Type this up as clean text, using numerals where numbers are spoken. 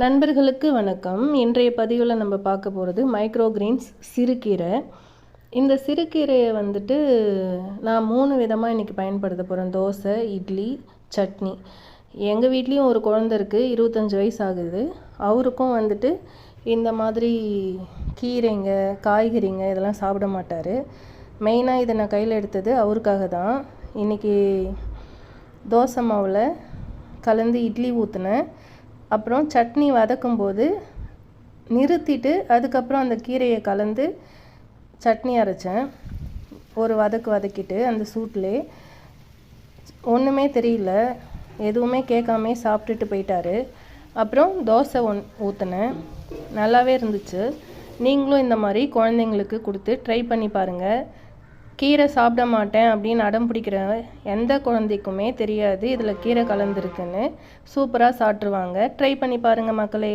நண்பர்களுக்கு வணக்கம். இன்றைய பதிவில் நம்ம பார்க்க போகிறது மைக்ரோ கிரீன்ஸ் சிறுகீரை. இந்த சிறுகீரையை நான் 3 விதமாக இன்றைக்கி பயன்படுத்த போகிறேன். தோசை, இட்லி, சட்னி. எங்கள் வீட்லேயும் ஒரு குழந்தை இருக்குது, 25 வயசு ஆகுது. அவருக்கும் இந்த மாதிரி கீரைங்க, காய்கறிங்க இதெல்லாம் சாப்பிட மாட்டார். மெயினாக இதை நான் கையில் எடுத்தது அவருக்காக தான். இன்றைக்கி தோசை மாவில் கலந்து இட்லி ஊற்றினேன். அப்புறம் சட்னி வதக்கும்போது நிறுத்திட்டு அதுக்கப்புறம் அந்த கீரையை கலந்து சட்னி அரைச்சேன். ஒரு வதக்கிட்டு அந்த சூட்டிலே ஒன்றுமே தெரியல, எதுவுமே கேட்காமே சாப்பிட்டுட்டு போயிட்டார். அப்புறம் தோசை ஊற்றினேன், நல்லாவே இருந்துச்சு. நீங்களும் இந்த மாதிரி குழந்தைங்களுக்கு கொடுத்து ட்ரை பண்ணி பாருங்கள். கீரை சாப்பிட மாட்டேன் அப்படின்னு அடம் பிடிக்கிற எந்த குழந்தைக்குமே தெரியாது இதில் கீரை கலந்துருக்குன்னு. சூப்பராக சாப்பிட்ருவாங்க. ட்ரை பண்ணி பாருங்கள் மக்களே.